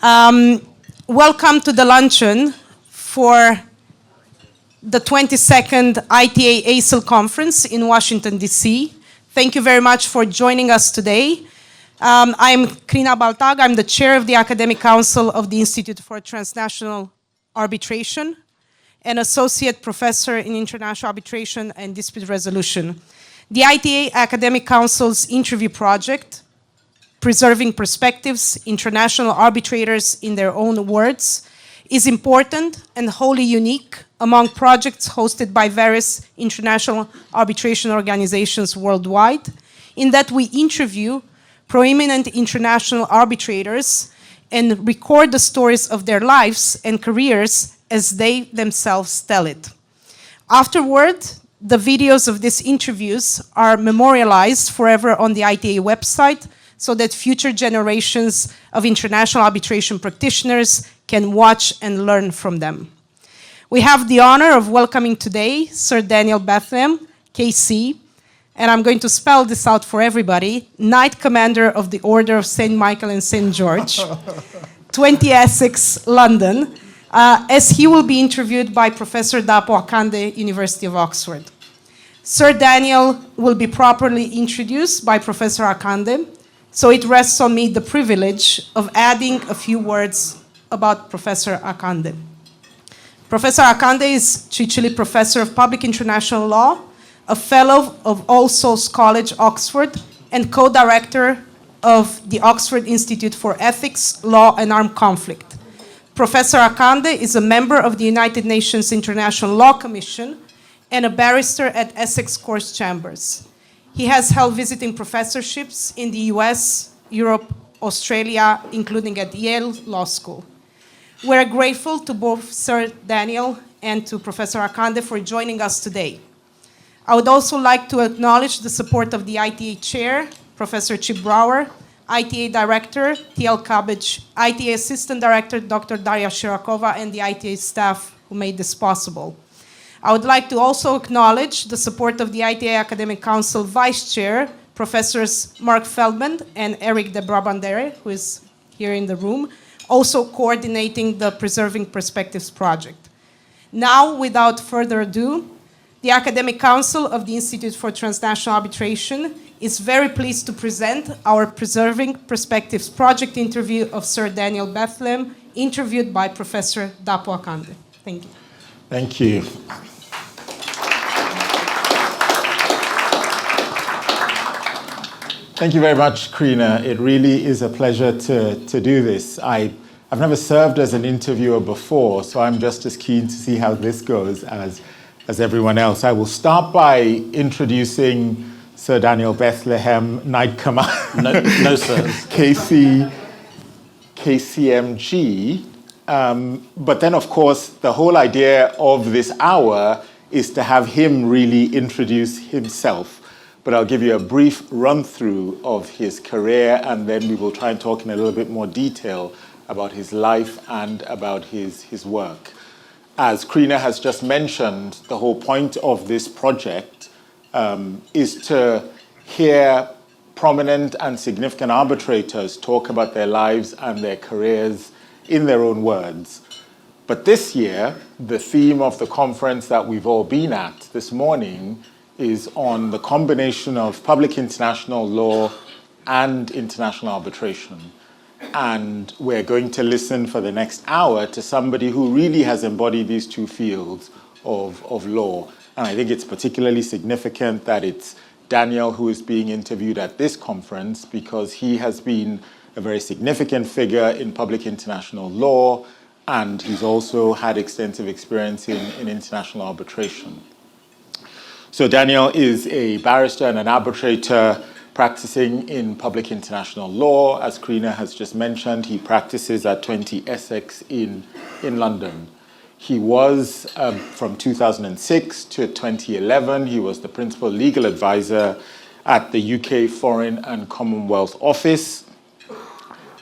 Welcome to the luncheon for the 22nd ITA-ASIL Conference in Washington, D.C. Thank you very much for joining us today. I'm Crina Baltag. I'm the chair of the Academic Council of the Institute for Transnational Arbitration and associate professor in international arbitration and dispute resolution. The ITA Academic Council's interview project, Preserving Perspectives, International Arbitrators in Their Own Words, is important and wholly unique among projects hosted by various international arbitration organizations worldwide, in that we interview prominent international arbitrators and record the stories of their lives and careers as they themselves tell it. Afterward, the videos of these interviews are memorialized forever on the ITA website so that future generations of international arbitration practitioners can watch and learn from them. We have the honor of welcoming today Sir Daniel Bethlehem KC, and I'm going to spell this out for everybody, Knight Commander of the Order of St. Michael and St. George, 20 Essex, London, as he will be interviewed by Professor Dapo Akande, University of Oxford. Sir Daniel will be properly introduced by Professor Akande, so it rests on me the privilege of adding a few words about Professor Akande. Professor Akande is Chichili Professor of Public International Law, a Fellow of All Souls College, Oxford, and co-director of the Oxford Institute for Ethics, Law and Armed Conflict. Professor Akande is a member of the United Nations International Law Commission and a barrister at Essex Court Chambers. He has held visiting professorships in the US, Europe, Australia, including at Yale Law School. We're grateful to both Sir Daniel and to Professor Akande for joining us today. I would also like to acknowledge the support of the ITA Chair, Professor Chip Brower, ITA Director, T.L. Cabbage, ITA Assistant Director, Dr. Daria Shirakova, and the ITA staff who made this possible. I would like to also acknowledge the support of the ITA Academic Council Vice Chair, Professors Mark Feldman and Eric de Brabandere, who is here in the room, also coordinating the Preserving Perspectives project. Now, without further ado, the Academic Council of the Institute for Transnational Arbitration is very pleased to present our Preserving Perspectives project interview of Sir Daniel Bethlehem, interviewed by Professor Dapo Akande. Thank you. Thank you. Thank you very much, Crina. It really is a pleasure to do this. I've never served as an interviewer before, so I'm just as keen to see how this goes as everyone else. I will start by introducing Sir Daniel Bethlehem, Knight Commander. No, sir. KCMG. But then, of course, the whole idea of this hour is to have him really introduce himself. But I'll give you a brief run-through of his career, and then we will try and talk in a little bit more detail about his life and about his work. As Crina has just mentioned, the whole point of this project is to hear prominent and significant arbitrators talk about their lives and their careers in their own words. But this year, the theme of the conference that we've all been at this morning is on the combination of public international law and international arbitration. And we're going to listen for the next hour to somebody who really has embodied these two fields of law. And I think it's particularly significant that it's Daniel who is being interviewed at this conference, because he has been a very significant figure in public international law, and he's also had extensive experience in international arbitration. So Daniel is a barrister and an arbitrator practicing in public international law. As Crina has just mentioned, he practices at 20 Essex in London. He was, from 2006 to 2011, he was the principal legal advisor at the UK Foreign and Commonwealth Office.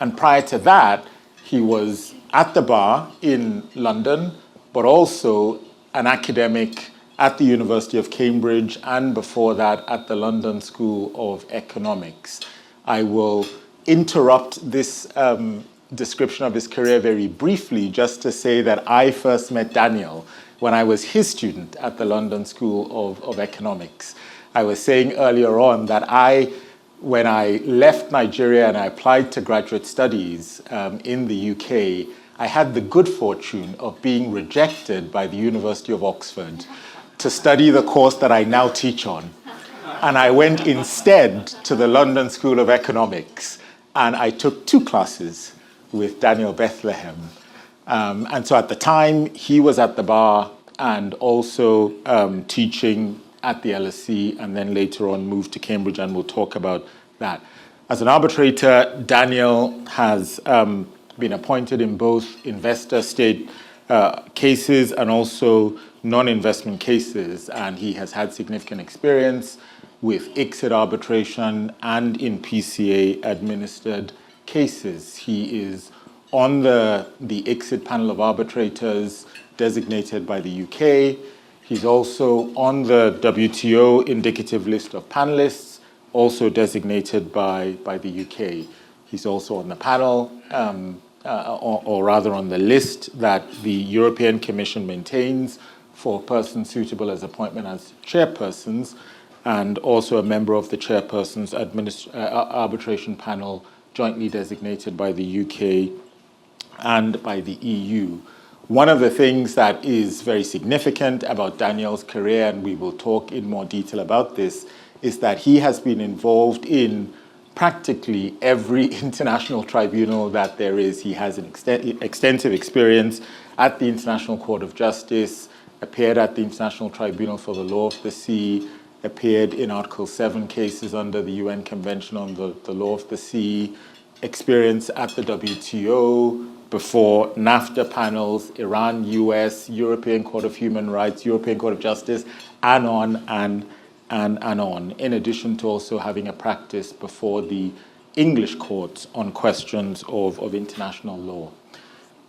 And prior to that, he was at the bar in London, but also an academic at the University of Cambridge, and before that at the London School of Economics. I will interrupt this description of his career very briefly, just to say that I first met Daniel when I was his student at the London School of Economics. I was saying earlier on that when I left Nigeria and I applied to graduate studies in the UK, I had the good fortune of being rejected by the University of Oxford to study the course that I now teach on. And I went instead to the London School of Economics, and I took 2 classes with Daniel Bethlehem. And so at the time, he was at the bar and also teaching at the LSE, and then later on moved to Cambridge, and we'll talk about that. As an arbitrator, Daniel has been appointed in both investor state cases and also non-investment cases, and he has had significant experience with ICSID arbitration and in PCA administered cases. He is on the ICSID panel of arbitrators designated by the UK. He's also on the WTO indicative list of panelists, also designated by the UK. He's also on the panel, or rather on the list that the European Commission maintains for persons suitable as appointment as chairpersons, and also a member of the chairperson's arbitration panel jointly designated by the UK and by the EU. One of the things that is very significant about Daniel's career, and we will talk in more detail about this, is that he has been involved in practically every international tribunal that there is. He has an extensive experience at the International Court of Justice, appeared at the International Tribunal for the Law of the Sea, appeared in Article 7 cases under the UN Convention on the Law of the Sea, experience at the WTO, before NAFTA panels, Iran, US, European Court of Human Rights, European Court of Justice, and on and on, in addition to also having a practice before the English courts on questions of international law.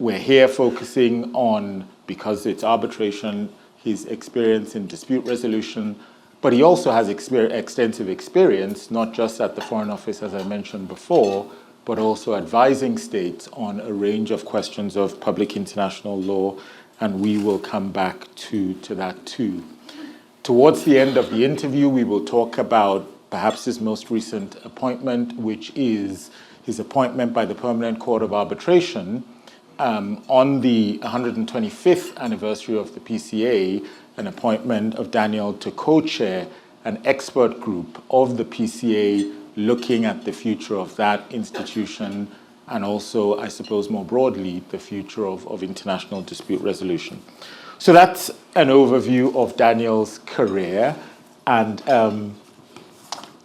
We're here focusing on, because it's arbitration, his experience in dispute resolution, but he also has extensive experience, not just at the Foreign Office, as I mentioned before, but also advising states on a range of questions of public international law, and we will come back to that too. Towards the end of the interview, we will talk about perhaps his most recent appointment, which is his appointment by the Permanent Court of Arbitration on the 125th anniversary of the PCA, an appointment of Daniel to co-chair an expert group of the PCA looking at the future of that institution and also, I suppose more broadly, the future of international dispute resolution. So that's an overview of Daniel's career. And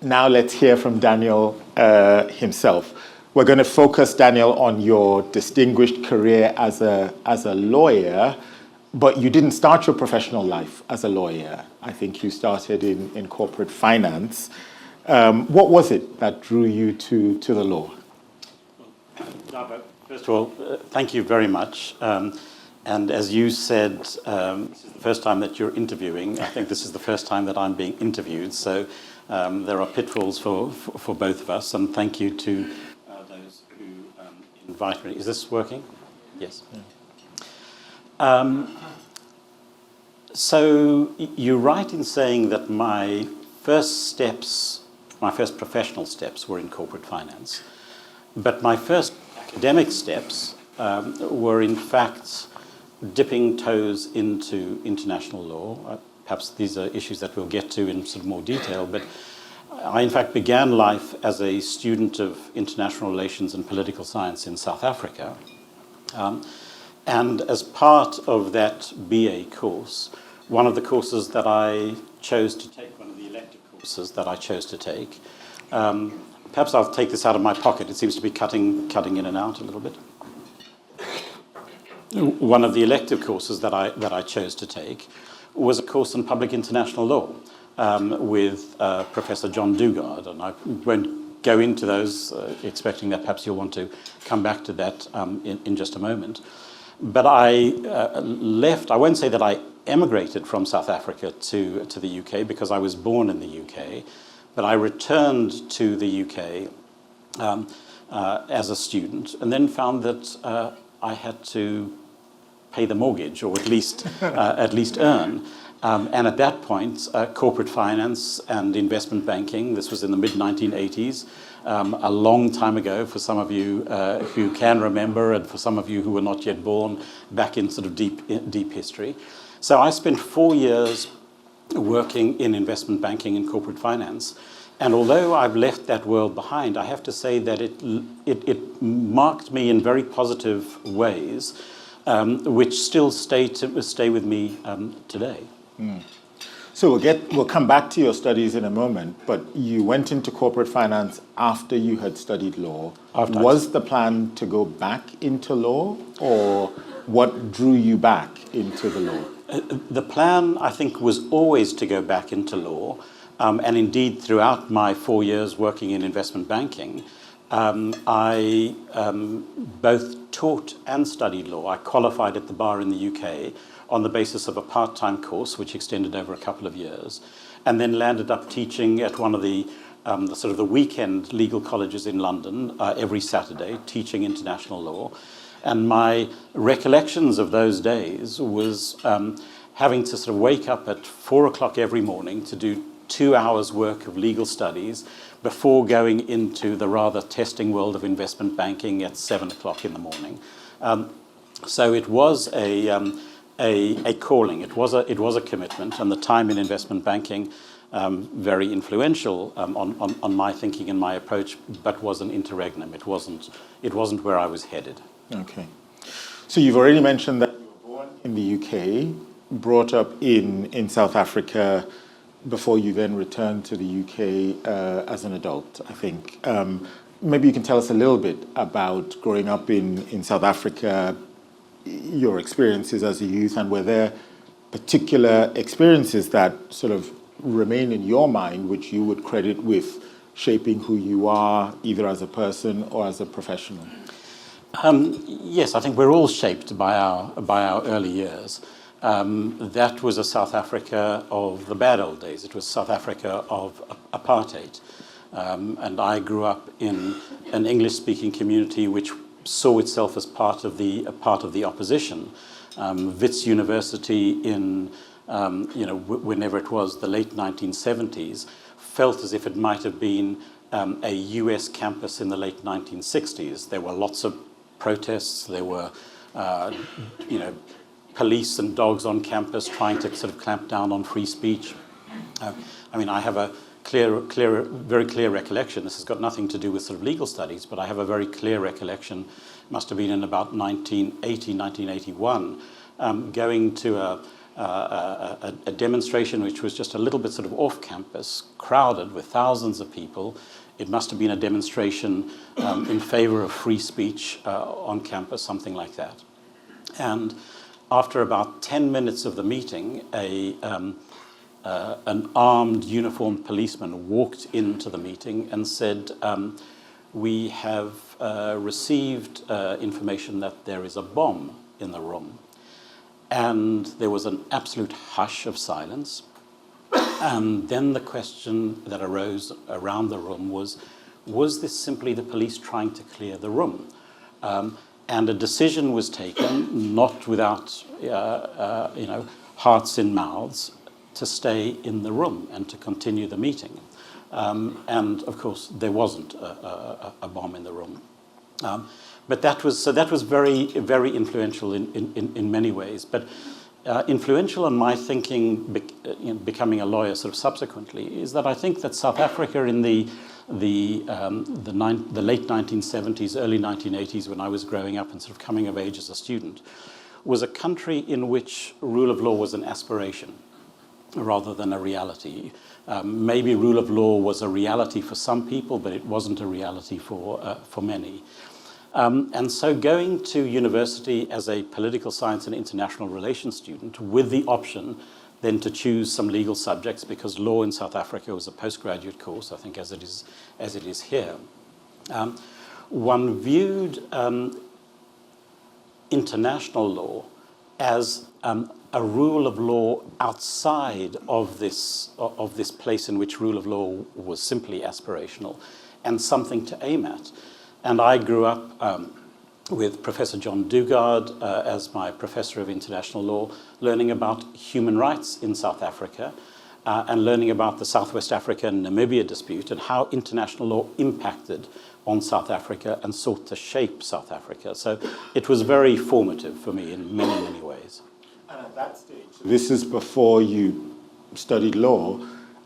now let's hear from Daniel himself. We're going to focus, Daniel, on your distinguished career as a lawyer, but you didn't start your professional life as a lawyer. I think you started in corporate finance. What was it that drew you to the law? Dapo, first of all, thank you very much. And as you said, this is the first time that you're interviewing. I think this is the first time that I'm being interviewed. So there are pitfalls for both of us. And thank you to those who invited me. Is this working? Yes. Yeah. So you're right in saying that my first professional steps were in corporate finance. But my first academic steps were in fact dipping toes into international law. Perhaps these are issues that we'll get to in sort of more detail, but I in fact began life as a student of international relations and political science in South Africa. And as part of that BA course, one of the courses that I chose to take, one of the elective courses that I chose to take, perhaps I'll take this out of my pocket. It seems to be cutting in and out a little bit. One of the elective courses that I chose to take was a course on public international law with Professor John Dugard, and I won't go into those, expecting that perhaps you'll want to come back to that in just a moment. But I left. I won't say that I emigrated from South Africa to the UK because I was born in the UK, but I returned to the UK as a student, and then found that I had to pay the mortgage, or at least earn. And at that point, corporate finance and investment banking, this was in the mid-1980s, a long time ago for some of you who can remember, and for some of you who were not yet born, back in sort of deep history. So I spent 4 years working in investment banking and corporate finance. And although I've left that world behind, I have to say that it marked me in very positive ways, which still stay with me today. So we'll come back to your studies in a moment, but you went into corporate finance after you had studied law. Was the plan to go back into law, or what drew you back into the law? The plan, I think, was always to go back into law. And indeed, throughout my 4 years working in investment banking, I both taught and studied law. I qualified at the bar in the UK on the basis of a part-time course, which extended over a couple of years, and then landed up teaching at one of the sort of the weekend legal colleges in London every Saturday, teaching international law. And my recollections of those days was having to sort of wake up at 4 o'clock every morning to do 2 hours work of legal studies before going into the rather testing world of investment banking at 7 o'clock in the morning. So it was a calling. It was a commitment, and the time in investment banking very influential on my thinking and my approach, but was an interregnum. It wasn't where I was headed. Okay. So you've already mentioned that you were born in the UK, brought up in South Africa, before you then returned to the UK as an adult, I think. Maybe you can tell us a little bit about growing up in South Africa, your experiences as a youth, and were there particular experiences that sort of remain in your mind which you would credit with shaping who you are, either as a person or as a professional? Yes, I think we're all shaped by our early years. That was a South Africa of the bad old days. It was South Africa of apartheid. And I grew up in an English-speaking community which saw itself as part of the opposition. Wits University in whenever it was the late 1970s felt as if it might have been a US campus in the late 1960s. There were lots of protests. There were police and dogs on campus trying to sort of clamp down on free speech. I mean, I have a very clear recollection. This has got nothing to do with sort of legal studies, but I have a very clear recollection. Must have been in about 1980, 1981, going to a demonstration which was just a little bit sort of off campus, crowded with thousands of people. It must have been a demonstration in favor of free speech on campus, something like that. And after about 10 minutes of the meeting, an armed, uniformed policeman walked into the meeting and said, we have received information that there is a bomb in the room. And there was an absolute hush of silence. And then the question that arose around the room was this simply the police trying to clear the room? And a decision was taken, not without hearts in mouths, to stay in the room and to continue the meeting. And of course, there wasn't a bomb in the room. But that was very, very influential in many ways. But influential on my thinking, becoming a lawyer sort of subsequently, is that I think that South Africa in the late 1970s, early 1980s, when I was growing up and sort of coming of age as a student, was a country in which rule of law was an aspiration rather than a reality. Maybe rule of law was a reality for some people, but it wasn't a reality for many. And so going to university as a political science and international relations student with the option then to choose some legal subjects, because law in South Africa was a postgraduate course, I think, as it is here. One viewed international law as a rule of law outside of this place in which rule of law was simply aspirational and something to aim at. And I grew up with Professor John Dugard as my Professor of International Law, learning about human rights in South Africa and learning about the Southwest Africa and Namibia dispute and how international law impacted on South Africa and sought to shape South Africa. So it was very formative for me in many, many ways. And at that stage, this is before you studied law.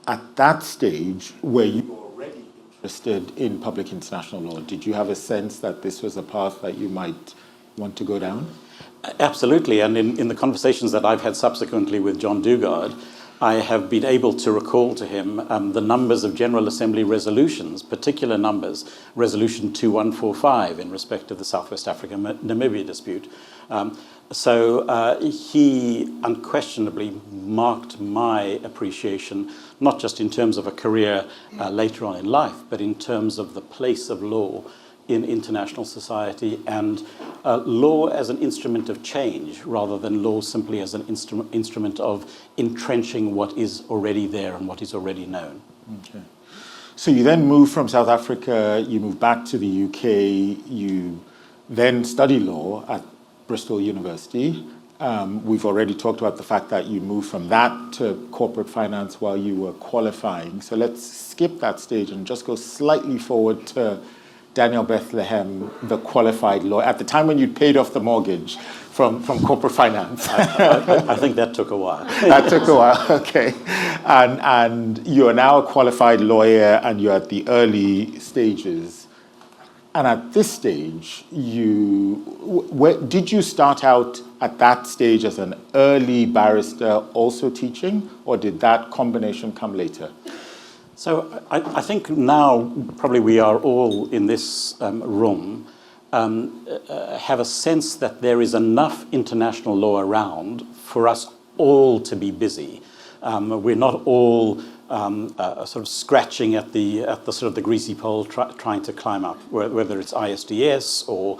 At that stage, were you already interested in public international law? Did you have a sense that this was a path that you might want to go down? Absolutely, and in the conversations that I've had subsequently with John Dugard, I have been able to recall to him the numbers of General Assembly resolutions, particular numbers, Resolution 2145 in respect of the Southwest Africa Namibia dispute. So he unquestionably marked my appreciation, not just in terms of a career later on in life, but in terms of the place of law in international society and law as an instrument of change rather than law simply as an instrument of entrenching what is already there and what is already known. Okay. So you then moved from South Africa, you moved back to the UK, you then studied law at Bristol University. We've already talked about the fact that you moved from that to corporate finance while you were qualifying. So let's skip that stage and just go slightly forward to Daniel Bethlehem, the qualified lawyer, at the time when you'd paid off the mortgage from corporate finance. I think that took a while. That took a while, okay. And you're now a qualified lawyer and you're at the early stages. And at this stage, did you start out at that stage as an early barrister also teaching, or did that combination come later? So I think now probably we are all in this room have a sense that there is enough international law around for us all to be busy. We're not all sort of scratching at the sort of the greasy pole trying to climb up, whether it's ISDS or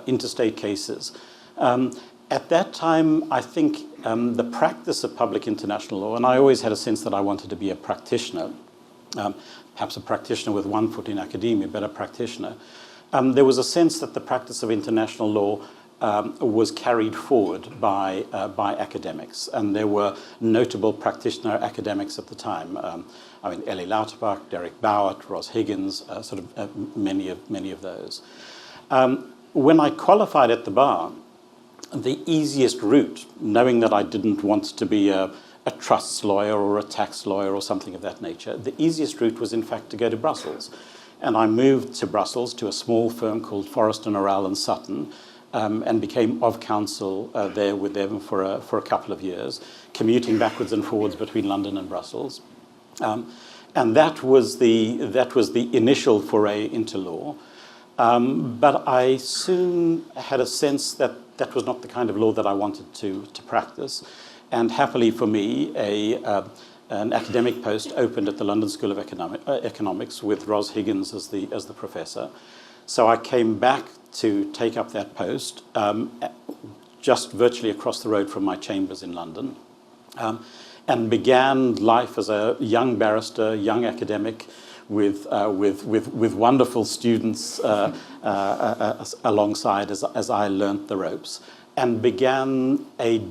interstate cases. At that time, I think the practice of public international law, and I always had a sense that I wanted to be a practitioner, perhaps a practitioner with one foot in academia, but a practitioner. There was a sense that the practice of international law was carried forward by academics, and there were notable practitioner academics at the time. I mean, Ellie Lauterpacht, Derek Bowett, Ros Higgins, sort of many of those. When I qualified at the bar, the easiest route, knowing that I didn't want to be a trusts lawyer or a tax lawyer or something of that nature, the easiest route was in fact to go to Brussels. And I moved to Brussels to a small firm called Forrest and Orrell and Sutton, and became of counsel there with them for a couple of years, commuting backwards and forwards between London and Brussels. And that was the initial foray into law. But I soon had a sense that that was not the kind of law that I wanted to practice. And happily for me, an academic post opened at the London School of Economics with Ros Higgins as the professor. So I came back to take up that post, just virtually across the road from my chambers in London, and began life as a young barrister, young academic, with wonderful students alongside as I learnt the ropes, and began a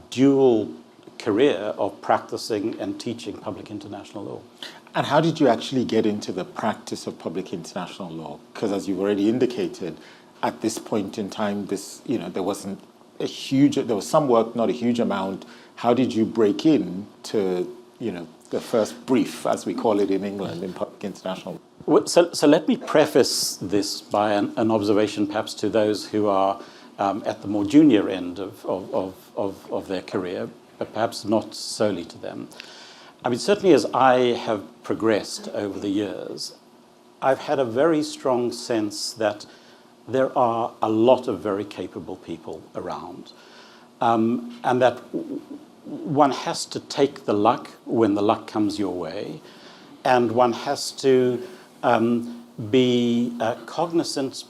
dual career of practicing and teaching public international law. And how did you actually get into the practice of public international law? Because as you've already indicated, at this point in time, there wasn't a huge, there was some work, not a huge amount. How did you break in to, the first brief, as we call it in England, in public international law? Well, so let me preface this by an observation perhaps to those who are at the more junior end of their career, but perhaps not solely to them. I mean, certainly as I have progressed over the years, I've had a very strong sense that there are a lot of very capable people around, and that one has to take the luck when the luck comes your way, and one has to be cognizant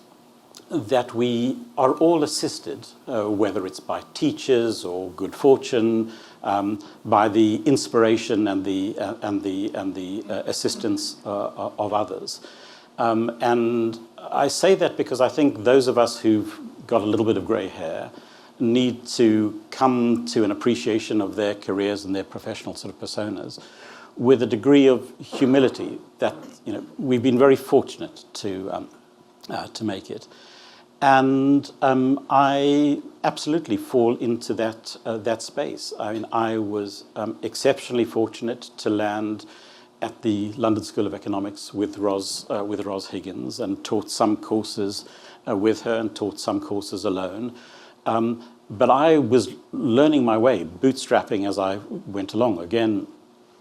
that we are all assisted, whether it's by teachers or good fortune, by the inspiration and the assistance of others. And I say that because I think those of us who've got a little bit of grey hair need to come to an appreciation of their careers and their professional sort of personas with a degree of humility that, you know, we've been very fortunate to make it. And I absolutely fall into that space. I mean, I was exceptionally fortunate to land at the London School of Economics with Ros Higgins, and taught some courses with her and taught some courses alone. But I was learning my way, bootstrapping as I went along. Again,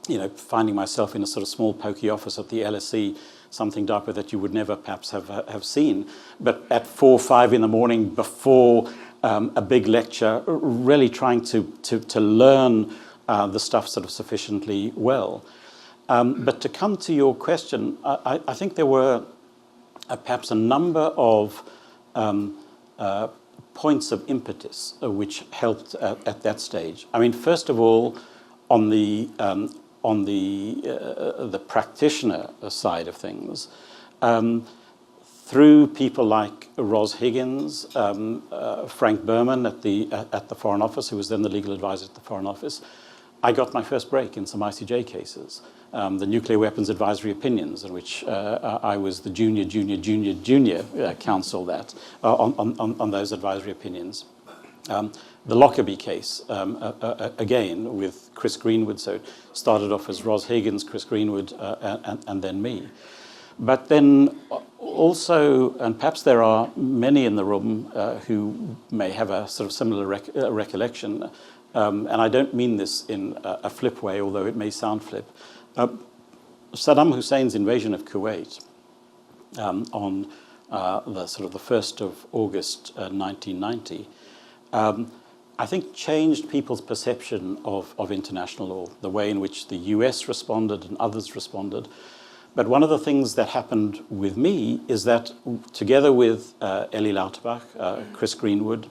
you know, finding myself in a sort of small pokey office at the LSE, something, Dapo, that you would never perhaps have seen. But at 4 or 5 in the morning before a big lecture, really trying to learn the stuff sort of sufficiently well. But to come to your question, I think there were perhaps a number of points of impetus which helped at that stage. I mean, first of all, on the practitioner side of things, through people like Ros Higgins, Frank Berman at the Foreign Office, who was then the legal advisor at the Foreign Office, I got my first break in some ICJ cases. The nuclear weapons advisory opinions, in which I was the junior counsel that on those advisory opinions. The Lockerbie case, again with Chris Greenwood, so it started off as Ros Higgins, Chris Greenwood, and then me. But then also, and perhaps there are many in the room who may have a sort of similar recollection, and I don't mean this in a flip way, although it may sound flip. Saddam Hussein's invasion of Kuwait on the sort of the 1st of August 1990, I think changed people's perception of international law, the way in which the US responded and others responded. But one of the things that happened with me is that together with Ellie Lauterpacht, Chris Greenwood,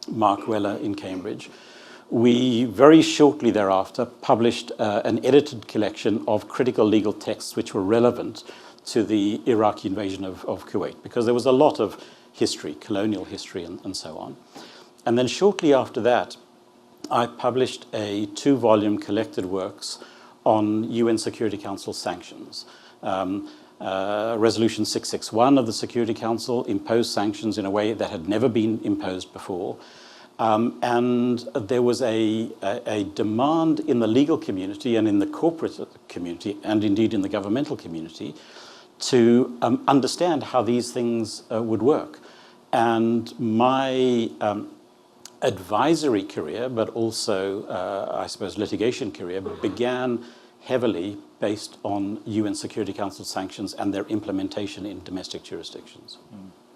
Mark Weller in Cambridge, we very shortly thereafter published an edited collection of critical legal texts which were relevant to the Iraqi invasion of Kuwait, because there was a lot of history, colonial history and so on. And then shortly after that, I published a 2-volume collected works on UN Security Council sanctions. Resolution 661 of the Security Council imposed sanctions in a way that had never been imposed before. And there was a demand in the legal community and in the corporate community, and indeed in the governmental community, to understand how these things would work. And my advisory career, but also, I suppose, litigation career, began heavily based on UN Security Council sanctions and their implementation in domestic jurisdictions.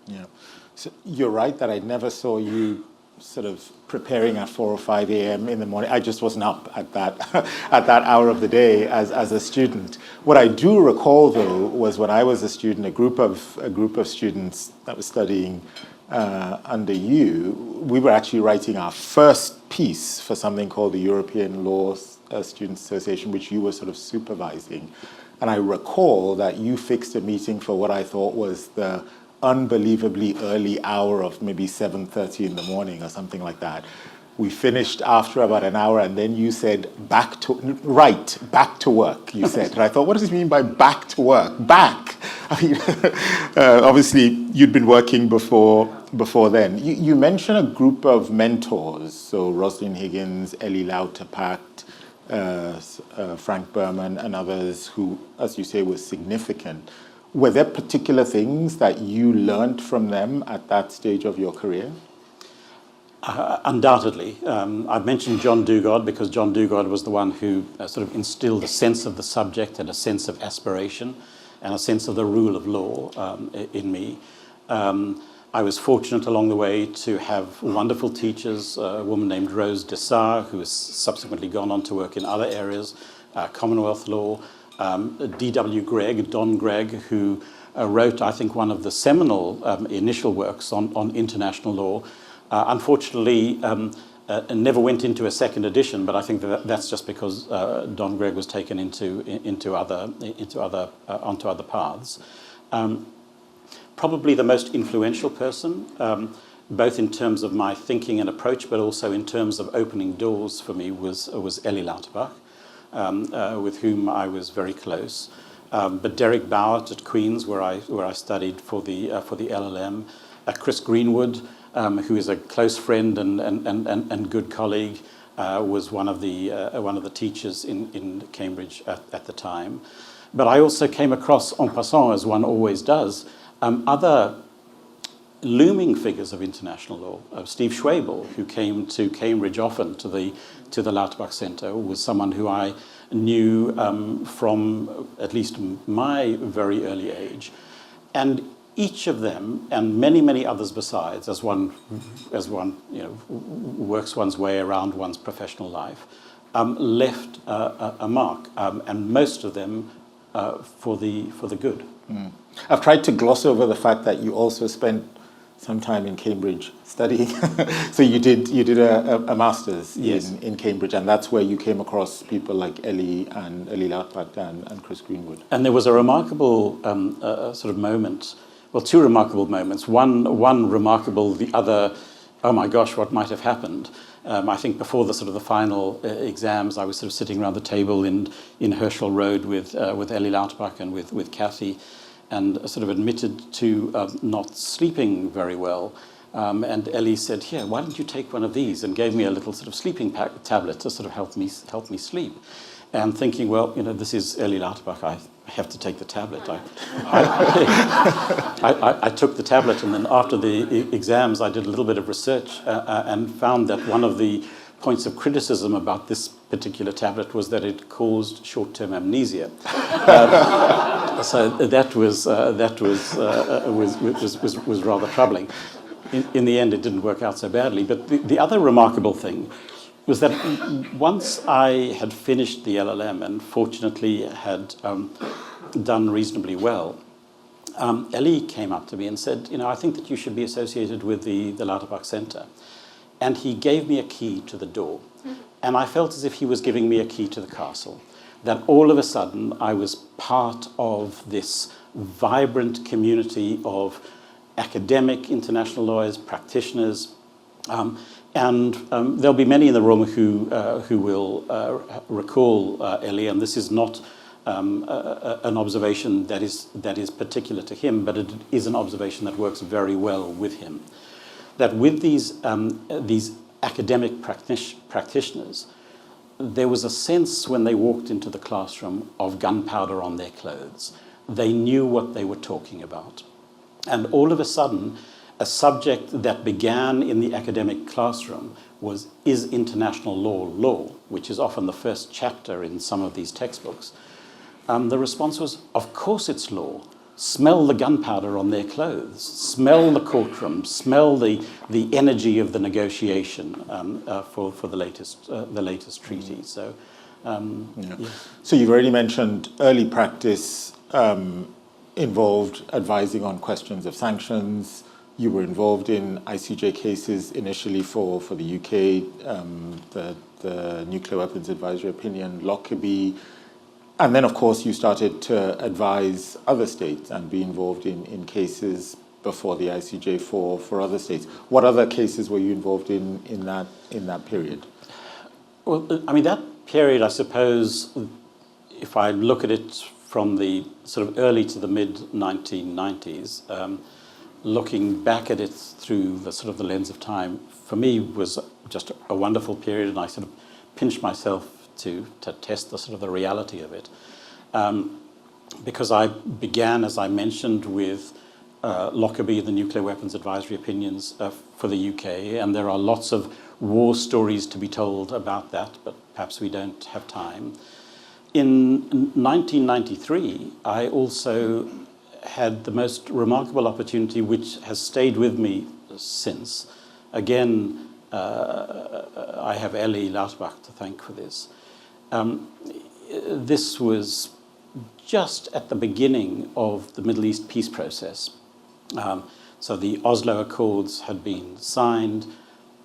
Yeah. So you're right that I never saw you sort of preparing at 4 or 5 a.m. in the morning. I just wasn't up at that hour of the day as a student. What I do recall, though, was when I was a student, a group of students that was studying under you, we were actually writing our first piece for something called the European Law Students Association, which you were sort of supervising. And I recall that you fixed a meeting for what I thought was the unbelievably early hour of maybe 7:30 in the morning or something like that. We finished after about an hour, and then you said, back to work, you said. And I thought, what does it mean by back to work? Back! I mean, obviously, you'd been working before then. You mentioned a group of mentors, so Rosalind Higgins, Ellie Lauterpacht, Frank Berman, and others who, as you say, were significant. Were there particular things that you learned from them at that stage of your career? Undoubtedly. I've mentioned John Dugard because John Dugard was the one who sort of instilled a sense of the subject and a sense of aspiration and a sense of the rule of law in me. I was fortunate along the way to have wonderful teachers, a woman named Rose Dessart, who has subsequently gone on to work in other areas, Commonwealth law, D.W. Gregg, Don Gregg, who wrote, I think, one of the seminal initial works on international law. Unfortunately, never went into a second edition, but I think that's just because Don Gregg was taken onto other paths. Probably the most influential person, both in terms of my thinking and approach, but also in terms of opening doors for me, was Ellie Lauterpacht, with whom I was very close. But Derek Bowett at Queen's, where I studied for the LLM, Chris Greenwood, who is a close friend and good colleague, was one of the teachers in Cambridge at the time. But I also came across, en passant, as one always does, other looming figures of international law. Steve Schwabel, who came to Cambridge often to the Lauterpacht Centre, was someone who I knew from at least my very early age. And each of them, and many, many others besides, as one works one's way around one's professional life, left a mark, and most of them for the good. Mm. I've tried to gloss over the fact that you also spent some time in Cambridge studying. So you did a master's yes. in Cambridge, and that's where you came across people like Ellie Lauterpacht and Chris Greenwood. And there was a remarkable sort of moment, well, two remarkable moments. One remarkable, the other, oh my gosh, what might have happened? I think before the final exams, I was sort of sitting around the table in Herschel Road with Ellie Lauterpacht and with Kathy, and sort of admitted to not sleeping very well. And Ellie said, "Here, why don't you take one of these?" and gave me a little sort of sleeping tablet to sort of help me sleep. And thinking, well, this is Ellie Lauterpacht, I have to take the tablet. I took the tablet, and then after the exams, I did a little bit of research and found that one of the points of criticism about this particular tablet was that it caused short-term amnesia. So that was rather troubling. In the end, it didn't work out so badly. But the other remarkable thing was that once I had finished the LLM and fortunately had done reasonably well, Ellie came up to me and said, I think that you should be associated with the Lauterpacht Centre. And he gave me a key to the door. And I felt as if he was giving me a key to the castle. That all of a sudden I was part of this vibrant community of academic international lawyers, practitioners, and there'll be many in the room who will recall Ellie, and this is not an observation that is particular to him, but it is an observation that works very well with him. That with these academic practitioners, there was a sense when they walked into the classroom of gunpowder on their clothes. They knew what they were talking about. And all of a sudden, a subject that began in the academic classroom is international law, which is often the first chapter in some of these textbooks. The response was, of course it's law. Smell the gunpowder on their clothes. Smell the courtroom. Smell the energy of the negotiation for the latest treaty. So, yeah. So you've already mentioned early practice involved advising on questions of sanctions. You were involved in ICJ cases initially for the UK, the Nuclear Weapons Advisory Opinion, Lockerbie. And then, of course, you started to advise other states and be involved in cases before the ICJ for other states. What other cases were you involved in that period? Well, I mean, that period, I suppose, if I look at it from the sort of early to the mid-1990s, looking back at it through the sort of the lens of time, for me was just a wonderful period, and I sort of pinched myself to test the sort of the reality of it. Because I began, as I mentioned, with Lockerbie, the Nuclear Weapons Advisory Opinions for the UK, and there are lots of war stories to be told about that, but perhaps we don't have time. In 1993, I also had the most remarkable opportunity, which has stayed with me since. Again, I have Ellie Lauterpacht to thank for this. This was just at the beginning of the Middle East peace process. So the Oslo Accords had been signed,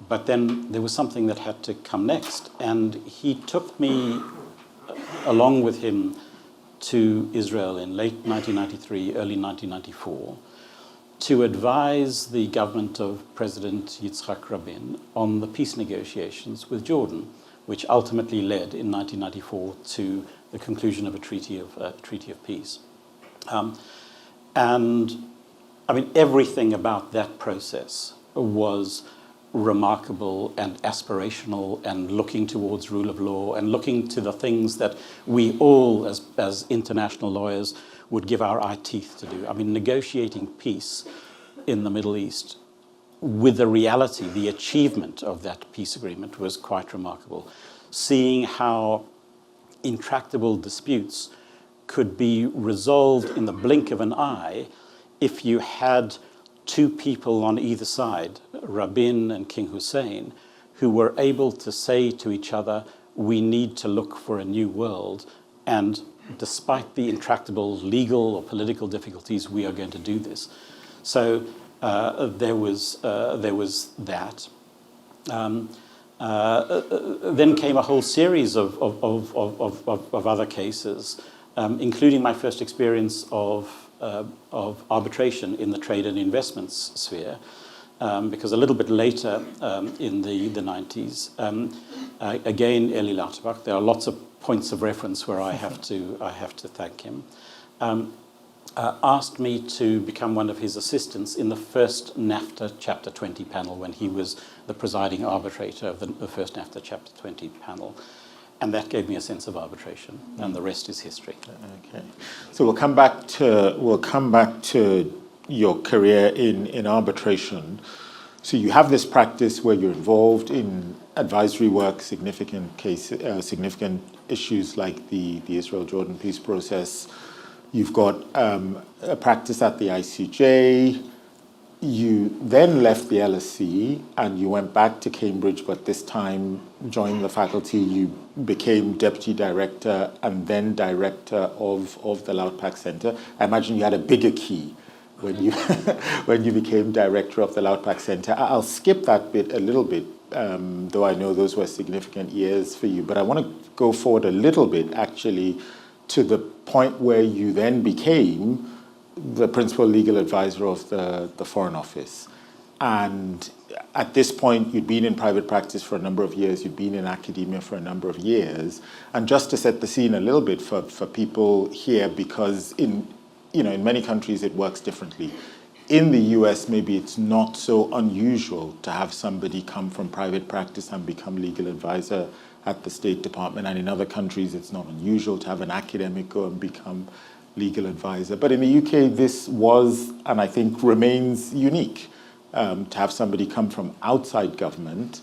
but then there was something that had to come next. And he took me along with him to Israel in late 1993, early 1994, to advise the government of President Yitzhak Rabin on the peace negotiations with Jordan, which ultimately led in 1994 to the conclusion of a treaty of peace. And I mean, everything about that process was remarkable and aspirational and looking towards rule of law and looking to the things that we all, as international lawyers, would give our eye teeth to do. I mean, negotiating peace in the Middle East with the reality, the achievement of that peace agreement was quite remarkable. Seeing how intractable disputes could be resolved in the blink of an eye if you had two people on either side, Rabin and King Hussein, who were able to say to each other, we need to look for a new world, and despite the intractable legal or political difficulties, we are going to do this. So there was that. Then came a whole series of other cases, including my first experience of arbitration in the trade and investments sphere, because a little bit later in the 90s, again, Eli Lauterpacht, there are lots of points of reference where I have to thank him, asked me to become one of his assistants in the first NAFTA Chapter 20 panel when he was the presiding arbitrator of the first NAFTA Chapter 20 panel. And that gave me a sense of arbitration, and the rest is history. Okay, so we'll come back to your career in arbitration. So you have this practice where you're involved in advisory work, significant issues like the Israel-Jordan peace process. You've got a practice at the ICJ. You then left the LSE and you went back to Cambridge, but this time joined the faculty. You became deputy director and then director of the Lauterpacht Centre. I imagine you had a bigger key when you when you became director of the Lauterpacht Centre. I'll skip that bit a little bit, though I know those were significant years for you. But I want to go forward a little bit, actually, to the point where you then became the principal legal advisor of the Foreign Office. And at this point, you'd been in private practice for a number of years, you'd been in academia for a number of years. And just to set the scene a little bit for people here, because in many countries it works differently. In the US, maybe it's not so unusual to have somebody come from private practice and become legal advisor at the State Department. And in other countries, it's not unusual to have an academic go and become legal advisor. But in the UK, this was, and I think remains, unique to have somebody come from outside government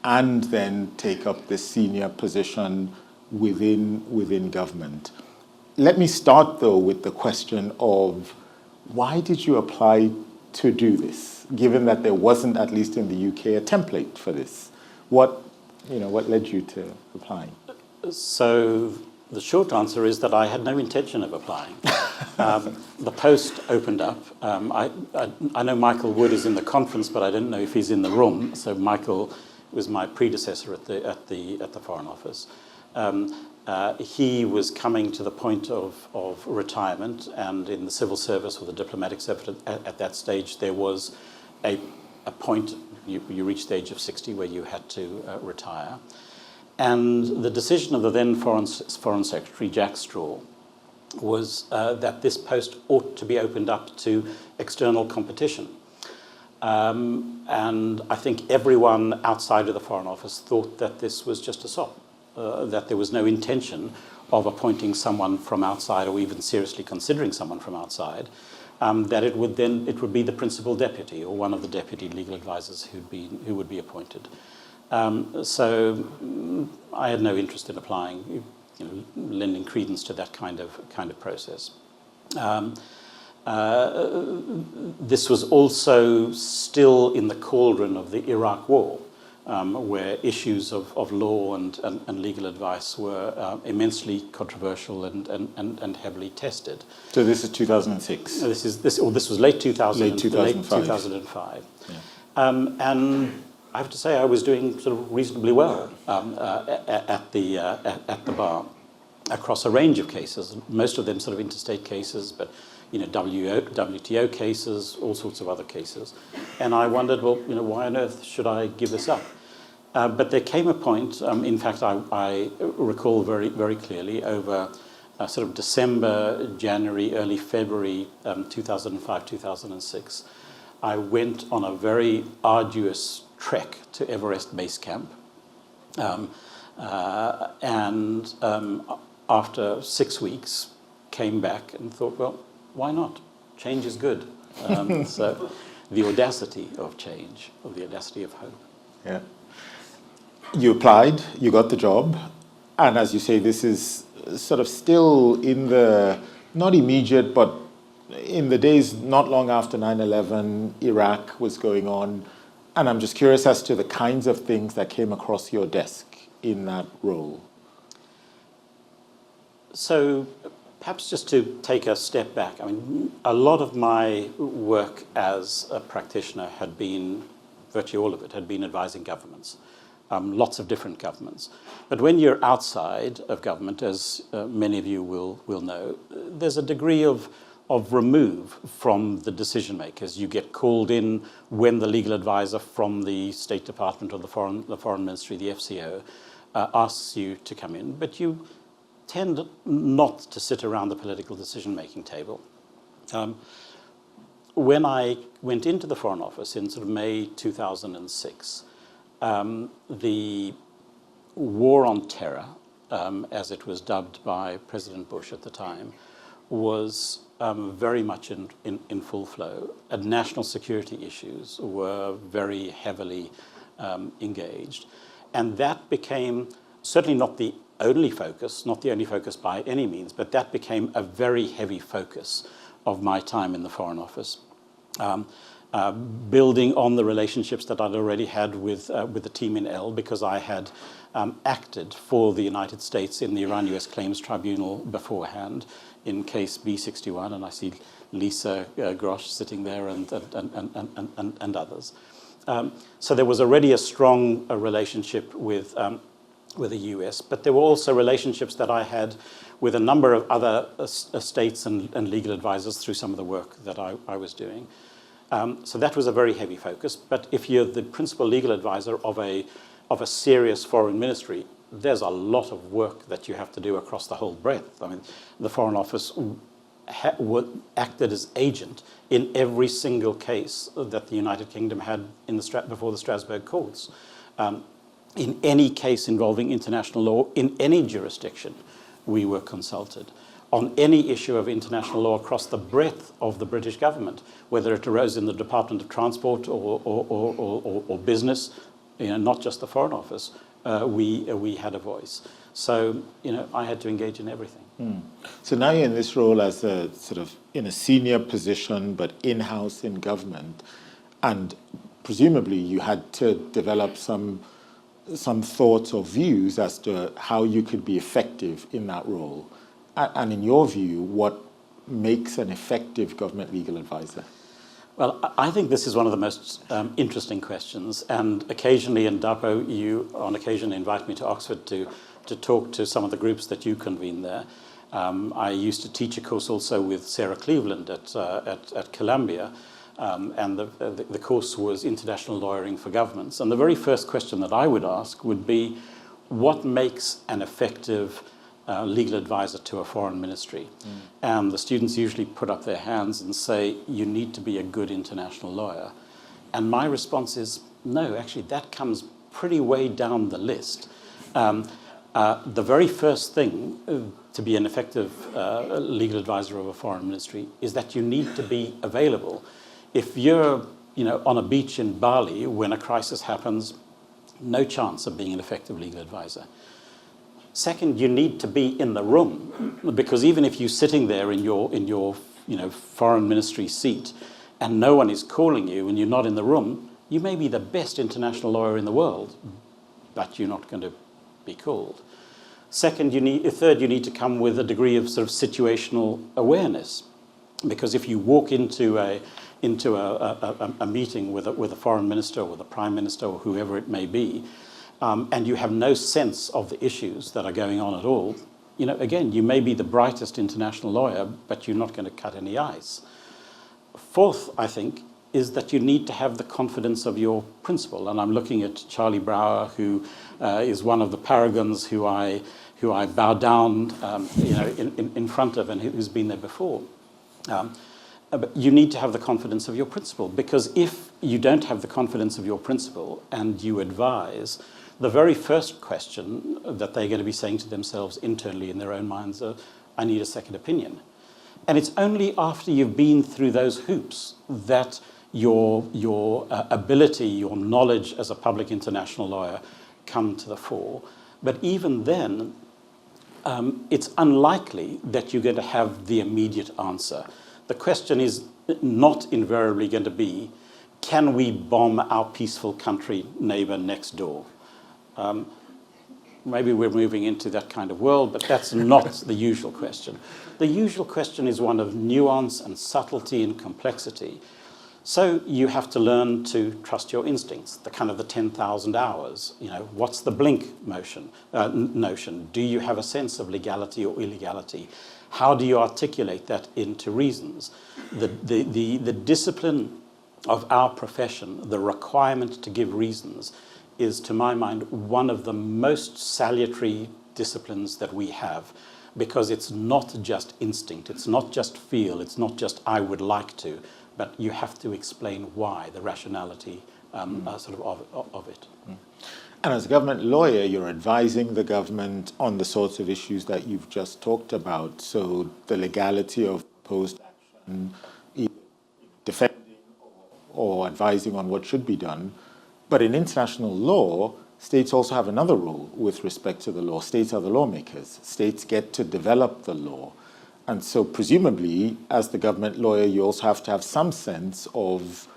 and then take up this senior position within government. Let me start, though, with the question of why did you apply to do this, given that there wasn't, at least in the UK, a template for this? What led you to applying? So the short answer is that I had no intention of applying. The post opened up. I know Michael Wood is in the conference, but I don't know if he's in the room. So Michael was my predecessor at the Foreign Office. He was coming to the point of retirement, and in the civil service or the diplomatic service at that stage, there was a point, you reached the age of 60 where you had to retire. And the decision of the then Foreign Secretary, Jack Straw, was that this post ought to be opened up to external competition. And I think everyone outside of the Foreign Office thought that this was just a sop, that there was no intention of appointing someone from outside or even seriously considering someone from outside, that it would be the principal deputy or one of the deputy legal advisors who would be appointed. So I had no interest in applying, lending credence to that kind of process. This was also still in the cauldron of the Iraq War, where issues of law and legal advice were immensely controversial and heavily tested. So this is 2006. This was late 2000. Late 2005. Late 2005. Yeah. And I have to say I was doing sort of reasonably well at the bar. across a range of cases, most of them sort of interstate cases, but WTO cases, all sorts of other cases. And I wondered, well, why on earth should I give this up? But there came a point, in fact, I recall very, very clearly, over sort of December, January, early February 2005, 2006, I went on a very arduous trek to Everest Base Camp. After 6 weeks, came back and thought, well, why not? Change is good. So the audacity of change, or the audacity of hope. Yeah. You applied, you got the job, and as you say, this is sort of still in the, not immediate, but in the days not long after 9/11, Iraq was going on, and I'm just curious as to the kinds of things that came across your desk in that role. So perhaps just to take a step back, I mean, a lot of my work as a practitioner had been, virtually all of it, had been advising governments, lots of different governments. But when you're outside of government, as many of you will know, there's a degree of remove from the decision makers. You get called in when the legal advisor from the State Department or the Foreign Ministry, the FCDO, asks you to come in, but you tend not to sit around the political decision-making table. When I went into the Foreign Office in sort of May 2006, the war on terror, as it was dubbed by President Bush at the time, was very much in full flow. And national security issues were very heavily engaged. And that became certainly not the only focus, not the only focus by any means, but that became a very heavy focus of my time in the Foreign Office. Building on the relationships that I'd already had with the team in L, because I had acted for the United States in the Iran-US Claims Tribunal beforehand in case B61, and I see Lisa Grosh sitting there and others. So there was already a strong relationship with the US, but there were also relationships that I had with a number of other states and legal advisors through some of the work that I was doing. So that was a very heavy focus. But if you're the principal legal advisor of a serious foreign ministry, there's a lot of work that you have to do across the whole breadth. I mean, the Foreign Office acted as agent in every single case that the United Kingdom had before the Strasbourg courts. In any case involving international law, in any jurisdiction, we were consulted. On any issue of international law across the breadth of the British government, whether it arose in the Department of Transport or business, not just the Foreign Office, we had a voice. So, I had to engage in everything. So now you're in this role as a sort of in a senior position, but in-house in government, and presumably you had to develop some thoughts or views as to how you could be effective in that role. And in your view, what makes an effective government legal advisor? Well, I think this is one of the most interesting questions. And occasionally in Dapo, you on occasion invite me to Oxford to talk to some of the groups that you convene there. I used to teach a course also with Sarah Cleveland at Columbia. And the course was International Lawyering for Governments. And the very first question that I would ask would be, what makes an effective legal advisor to a foreign ministry? And the students usually put up their hands and say, you need to be a good international lawyer. And my response is, no, actually, that comes pretty way down the list. The very first thing to be an effective legal advisor of a foreign ministry is that you need to be available. If you're on a beach in Bali when a crisis happens, no chance of being an effective legal advisor. Second, you need to be in the room, because even if you're sitting there in your foreign ministry seat and no one is calling you and you're not in the room, you may be the best international lawyer in the world, but you're not going to be called. Third, you need to come with a degree of sort of situational awareness, because if you walk into a meeting with a foreign minister or the prime minister or whoever it may be, and you have no sense of the issues that are going on at all, again, you may be the brightest international lawyer, but you're not going to cut any ice. Fourth, I think, is that you need to have the confidence of your principal. And I'm looking at Charlie Brower, who is one of the paragons who I bow down in front of, and who's been there before. But you need to have the confidence of your principal, because if you don't have the confidence of your principal and you advise, the very first question that they're going to be saying to themselves internally in their own minds are, I need a second opinion. And it's only after you've been through those hoops that your ability, your knowledge as a public international lawyer come to the fore. But even then, it's unlikely that you're going to have the immediate answer. The question is not invariably going to be, can we bomb our peaceful country neighbor next door? Maybe we're moving into that kind of world, but that's not the usual question. The usual question is one of nuance and subtlety and complexity. So you have to learn to trust your instincts, the kind of the 10,000 hours. What's the blink notion? Do you have a sense of legality or illegality? How do you articulate that into reasons? The discipline of our profession, the requirement to give reasons, is, to my mind, one of the most salutary disciplines that we have, because it's not just instinct, it's not just feel, it's not just I would like to, but you have to explain why, the rationality of it. And as a government lawyer, you're advising the government on the sorts of issues that you've just talked about. So the legality of proposed action, defending or advising on what should be done. But in international law, states also have another role with respect to the law. States are the lawmakers. States get to develop the law. And so presumably, as the government lawyer, you also have to have some sense of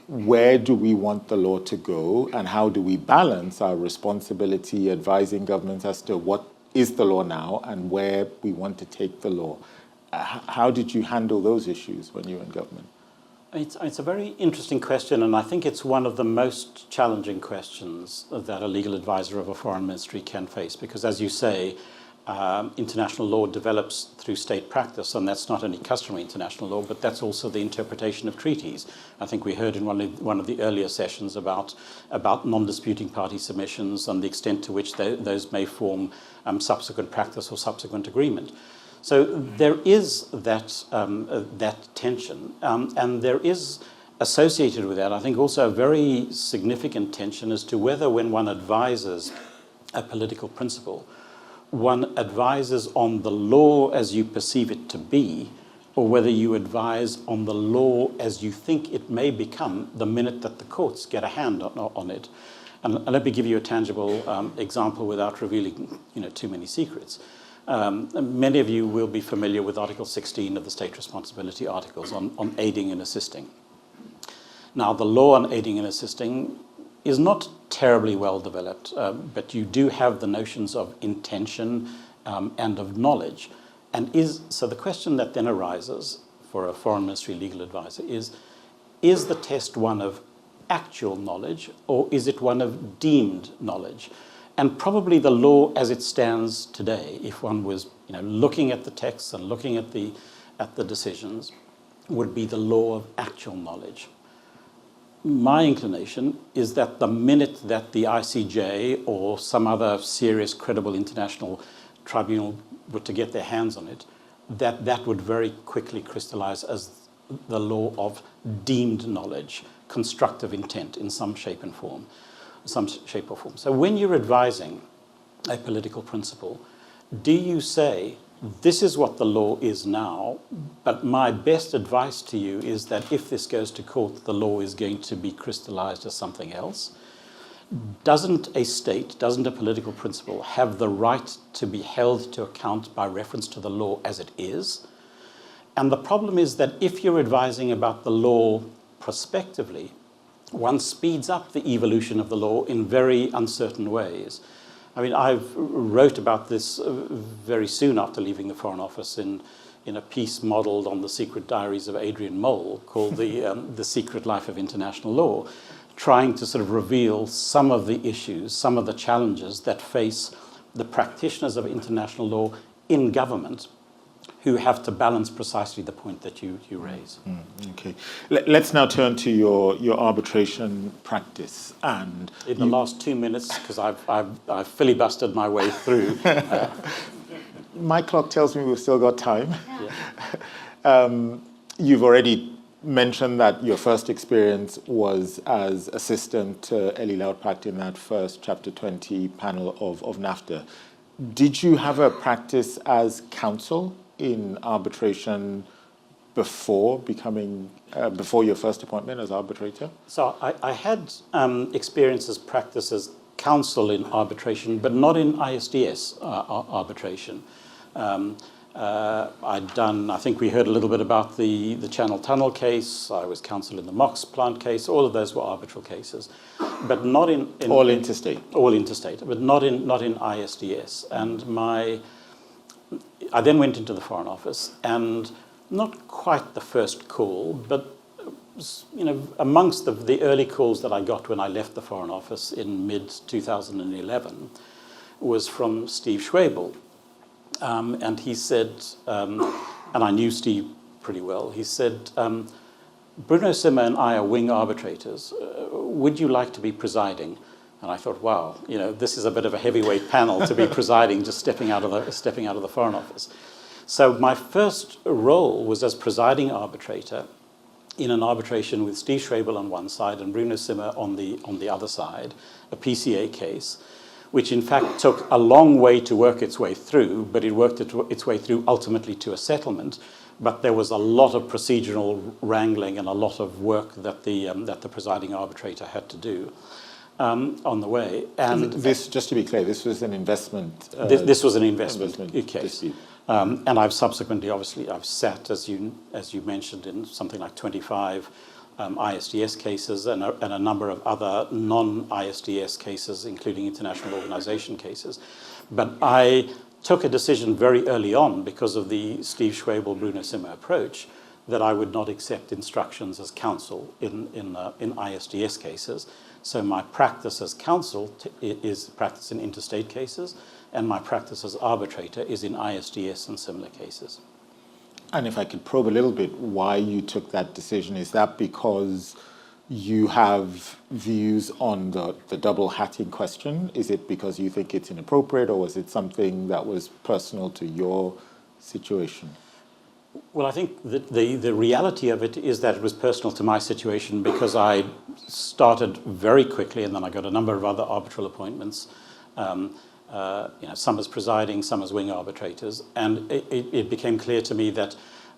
where do we want the law to go and how do we balance our responsibility advising governments as to what is the law now and where we want to take the law. How did you handle those issues when you were in government? It's a very interesting question, and I think it's one of the most challenging questions that a legal advisor of a foreign ministry can face, because, as you say, international law develops through state practice, and that's not only customary international law, but that's also the interpretation of treaties. I think we heard in one of the earlier sessions about non-disputing party submissions and the extent to which those may form subsequent practice or subsequent agreement. So there is that tension, and there is associated with that, I think, also a very significant tension as to whether, when one advises a political principle, one advises on the law as you perceive it to be, or whether you advise on the law as you think it may become the minute that the courts get a hand on it. And let me give you a tangible example without revealing too many secrets. Many of you will be familiar with Article 16 of the State Responsibility Articles on aiding and assisting. Now, the law on aiding and assisting is not terribly well developed, but you do have the notions of intention and of knowledge. So the question that then arises for a foreign ministry legal advisor is the test one of actual knowledge, or is it one of deemed knowledge? And probably the law as it stands today, if one was looking at the texts and looking at the decisions, would be the law of actual knowledge. My inclination is that the minute that the ICJ or some other serious, credible international tribunal were to get their hands on it, that would very quickly crystallize as the law of deemed knowledge, constructive intent in some shape or form. So when you're advising a political principle, do you say, this is what the law is now, but my best advice to you is that if this goes to court, the law is going to be crystallized as something else? Doesn't a political principle have the right to be held to account by reference to the law as it is? And the problem is that if you're advising about the law prospectively, one speeds up the evolution of the law in very uncertain ways. I mean, I wrote about this very soon after leaving the Foreign Office in a piece modelled on the secret diaries of Adrian Mole called The Secret Life of International Law, trying to sort of reveal some of the issues, some of the challenges that face the practitioners of international law in government who have to balance precisely the point that you raise. Okay. Let's now turn to your arbitration practice. And in the last 2 minutes, because I've filibustered my way through. My clock tells me we've still got time. Yeah. You've already mentioned that your first experience was as assistant to Ellie Lauterpacht in that first Chapter 20 panel of NAFTA. Did you have a practice as counsel in arbitration before before your first appointment as arbitrator? So I had experience as practice as counsel in arbitration, but not in ISDS arbitration. I'd done, I think we heard a little bit about the Channel Tunnel case. I was counsel in the Mox plant case. All of those were arbitral cases, but not in all interstate. All interstate, but not in ISDS. And I then went into the Foreign Office, and not quite the first call, but amongst the early calls that I got when I left the Foreign Office in mid-2011 was from Steve Schwabel. And he said, and I knew Steve pretty well, he said, Bruno Simmer and I are wing arbitrators. Would you like to be presiding? And I thought, wow, this is a bit of a heavyweight panel to be presiding, just stepping out of the Foreign Office. So my first role was as presiding arbitrator in an arbitration with Steve Schwabel on one side and Bruno Simmer on the other side, a PCA case, which in fact took a long way to work its way through, but it worked its way through ultimately to a settlement. But there was a lot of procedural wrangling and a lot of work that the presiding arbitrator had to do on the way. And this, just to be clear, this was an investment. This was an investment case. Dispute. And I've subsequently, obviously, I've sat, as you mentioned, in something like 25 ISDS cases and a number of other non-ISDS cases, including international organization cases. But I took a decision very early on, because of the Steve Schwabel-Bruno Simmer approach, that I would not accept instructions as counsel in ISDS cases. So my practice as counsel is practice in interstate cases, and my practice as arbitrator is in ISDS and similar cases. And if I could probe a little bit why you took that decision, is that because you have views on the double hatting question? Is it because you think it's inappropriate, or was it something that was personal to your situation? Well, I think that the reality of it is that it was personal to my situation, because I started very quickly, and then I got a number of other arbitral appointments, some as presiding, some as wing arbitrators, and it became clear to me that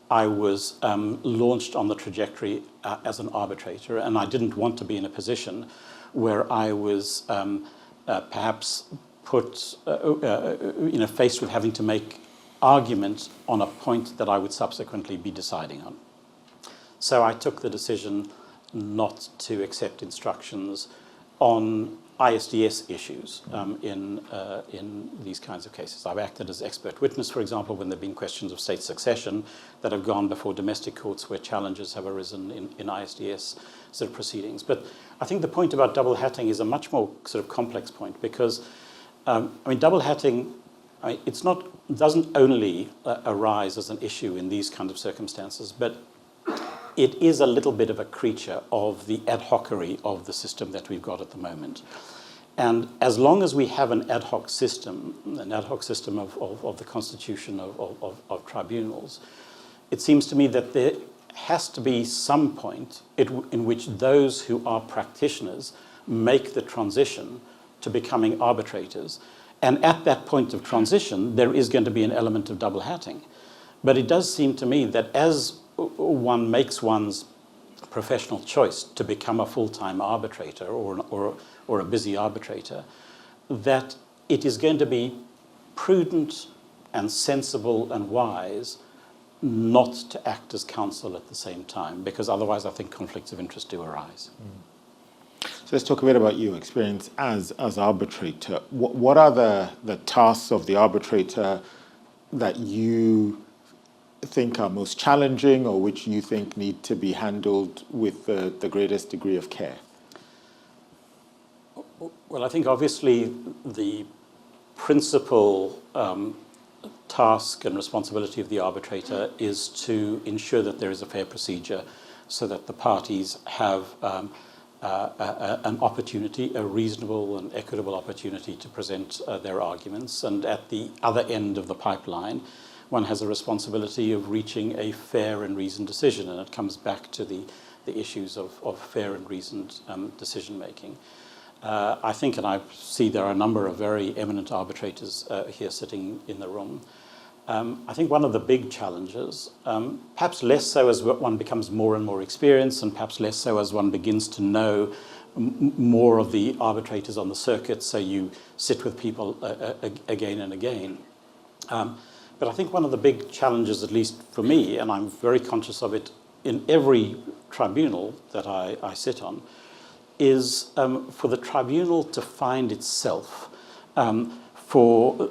I was launched on the trajectory as an arbitrator, and I didn't want to be in a position where I was perhaps put, faced with having to make argument on a point that I would subsequently be deciding on. So I took the decision not to accept instructions on ISDS issues in these kinds of cases. I've acted as expert witness, for example, when there have been questions of state succession that have gone before domestic courts where challenges have arisen in ISDS sort of proceedings. But I think the point about double hatting is a much more sort of complex point, because double hatting, doesn't only arise as an issue in these kind of circumstances, but it is a little bit of a creature of the ad hocery of the system that we've got at the moment. And as long as we have an ad hoc system of the constitution of tribunals, it seems to me that there has to be some point in which those who are practitioners make the transition to becoming arbitrators. And at that point of transition, there is going to be an element of double hatting. But it does seem to me that as one makes one's professional choice to become a full-time arbitrator or a busy arbitrator, that it is going to be prudent and sensible and wise not to act as counsel at the same time, because otherwise I think conflicts of interest do arise. So let's talk a bit about your experience as arbitrator. What are the tasks of the arbitrator that you think are most challenging, or which you think need to be handled with the greatest degree of care? Well, I think obviously the principal task and responsibility of the arbitrator is to ensure that there is a fair procedure so that the parties have an opportunity, a reasonable and equitable opportunity to present their arguments. And at the other end of the pipeline, one has a responsibility of reaching a fair and reasoned decision. And it comes back to the issues of fair and reasoned decision making. I think, and I see there are a number of very eminent arbitrators here sitting in the room. I think one of the big challenges, perhaps less so as one becomes more and more experienced, and perhaps less so as one begins to know more of the arbitrators on the circuit, so you sit with people again and again. But I think one of the big challenges, at least for me, and I'm very conscious of it in every tribunal that I sit on, is for the tribunal to find itself, for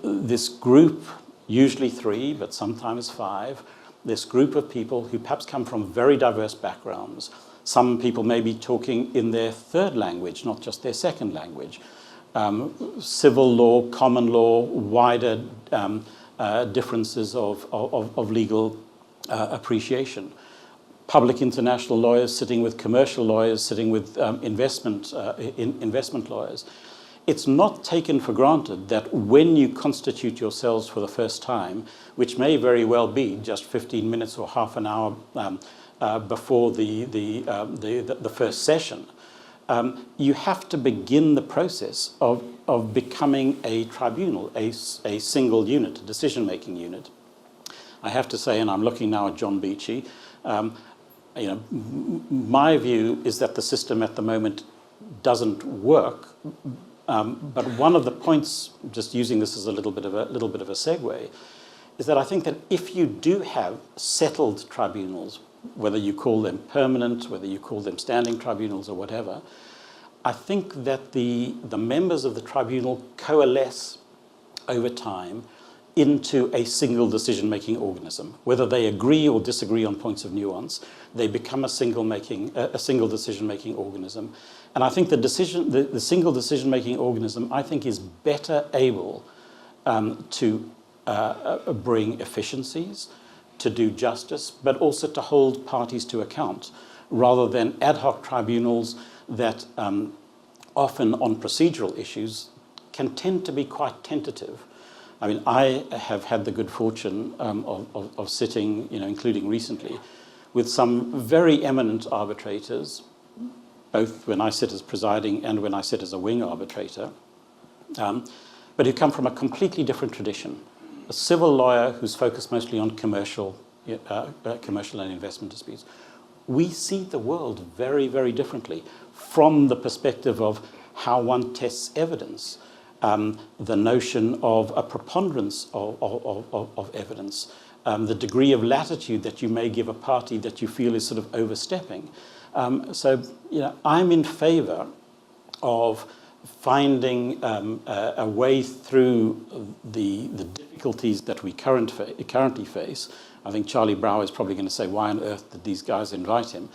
this group, usually 3, but sometimes 5, this group of people who perhaps come from very diverse backgrounds. Some people may be talking in their 3rd language, not just their 2nd language. Civil law, common law, wider differences of legal appreciation. Public international lawyers sitting with commercial lawyers, sitting with investment lawyers. It's not taken for granted that when you constitute yourselves for the first time, which may very well be just 15 minutes or half an hour before the first session, you have to begin the process of becoming a tribunal, a single unit, a decision-making unit. I have to say, and I'm looking now at John Beachy, my view is that the system at the moment doesn't work. But one of the points, just using this as a little bit of a segue, is that I think that if you do have settled tribunals, whether you call them permanent, whether you call them standing tribunals or whatever, I think that the members of the tribunal coalesce over time into a single decision-making organism. Whether they agree or disagree on points of nuance, they become a single decision-making organism. And I think the single decision-making organism, I think, is better able to bring efficiencies, to do justice, but also to hold parties to account, rather than ad hoc tribunals that often on procedural issues can tend to be quite tentative. I mean, I have had the good fortune of sitting, including recently, with some very eminent arbitrators, both when I sit as presiding and when I sit as a wing arbitrator, but who come from a completely different tradition. A civil lawyer who's focused mostly on commercial and investment disputes. We see the world very, very differently from the perspective of how one tests evidence, the notion of a preponderance of evidence, the degree of latitude that you may give a party that you feel is sort of overstepping. So, I'm in favour of finding a way through the difficulties that we currently face. I think Charlie Brower is probably going to say, why on earth did these guys invite him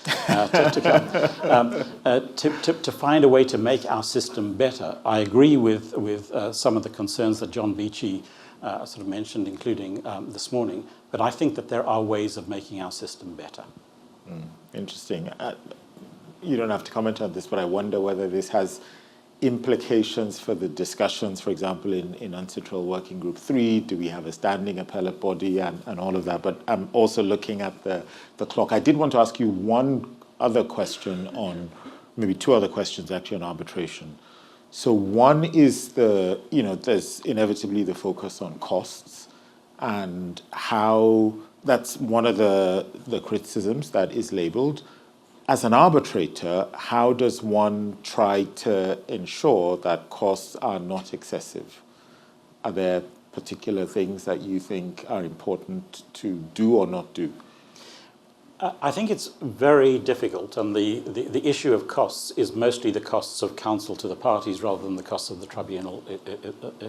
to find a way to make our system better. I agree with some of the concerns that John Beachy sort of mentioned, including this morning, but I think that there are ways of making our system better. Interesting. You don't have to comment on this, but I wonder whether this has implications for the discussions, for example, in Uncitral Working Group 3, do we have a standing appellate body and all of that? But I'm also looking at the clock. I did want to ask you one other question on, maybe 2 other questions actually on arbitration. So one is there's inevitably the focus on costs and how that's one of the criticisms that is labeled. As an arbitrator, how does one try to ensure that costs are not excessive? Are there particular things that you think are important to do or not do? I think it's very difficult, and the issue of costs is mostly the costs of counsel to the parties rather than the costs of the tribunal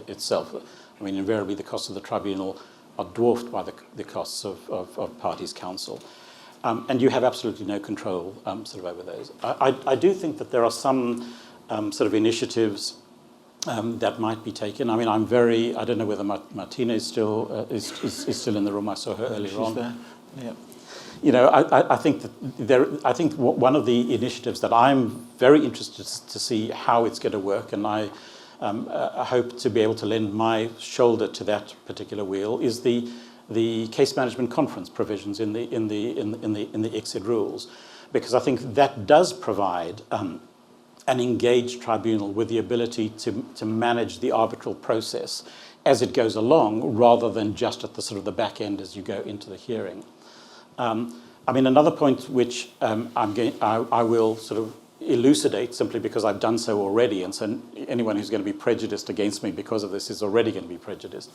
itself. I mean, invariably the costs of the tribunal are dwarfed by the costs of parties' counsel. And you have absolutely no control sort of over those. I do think that there are some sort of initiatives that might be taken. I mean, I don't know whether Martina is still still in the room. I saw her earlier on. There. Yeah. You know, I think I think one of the initiatives that I'm very interested to see how it's going to work, and I hope to be able to lend my shoulder to that particular wheel, is the case management conference provisions in the ICSID rules, because I think that does provide an engaged tribunal with the ability to manage the arbitral process as it goes along, rather than just at the sort of the back end as you go into the hearing. I mean, another point which I will sort of elucidate, simply because I've done so already, and so anyone who's going to be prejudiced against me because of this is already going to be prejudiced.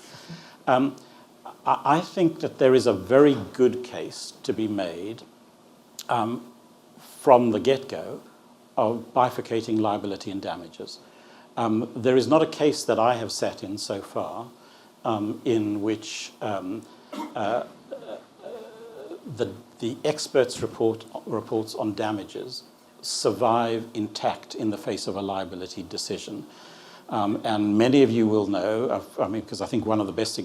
I think that there is a very good case to be made from the get-go of bifurcating liability and damages. There is not a case that I have sat in so far in which the experts' reports on damages survive intact in the face of a liability decision. And many of you will know, I mean, because I think one of the best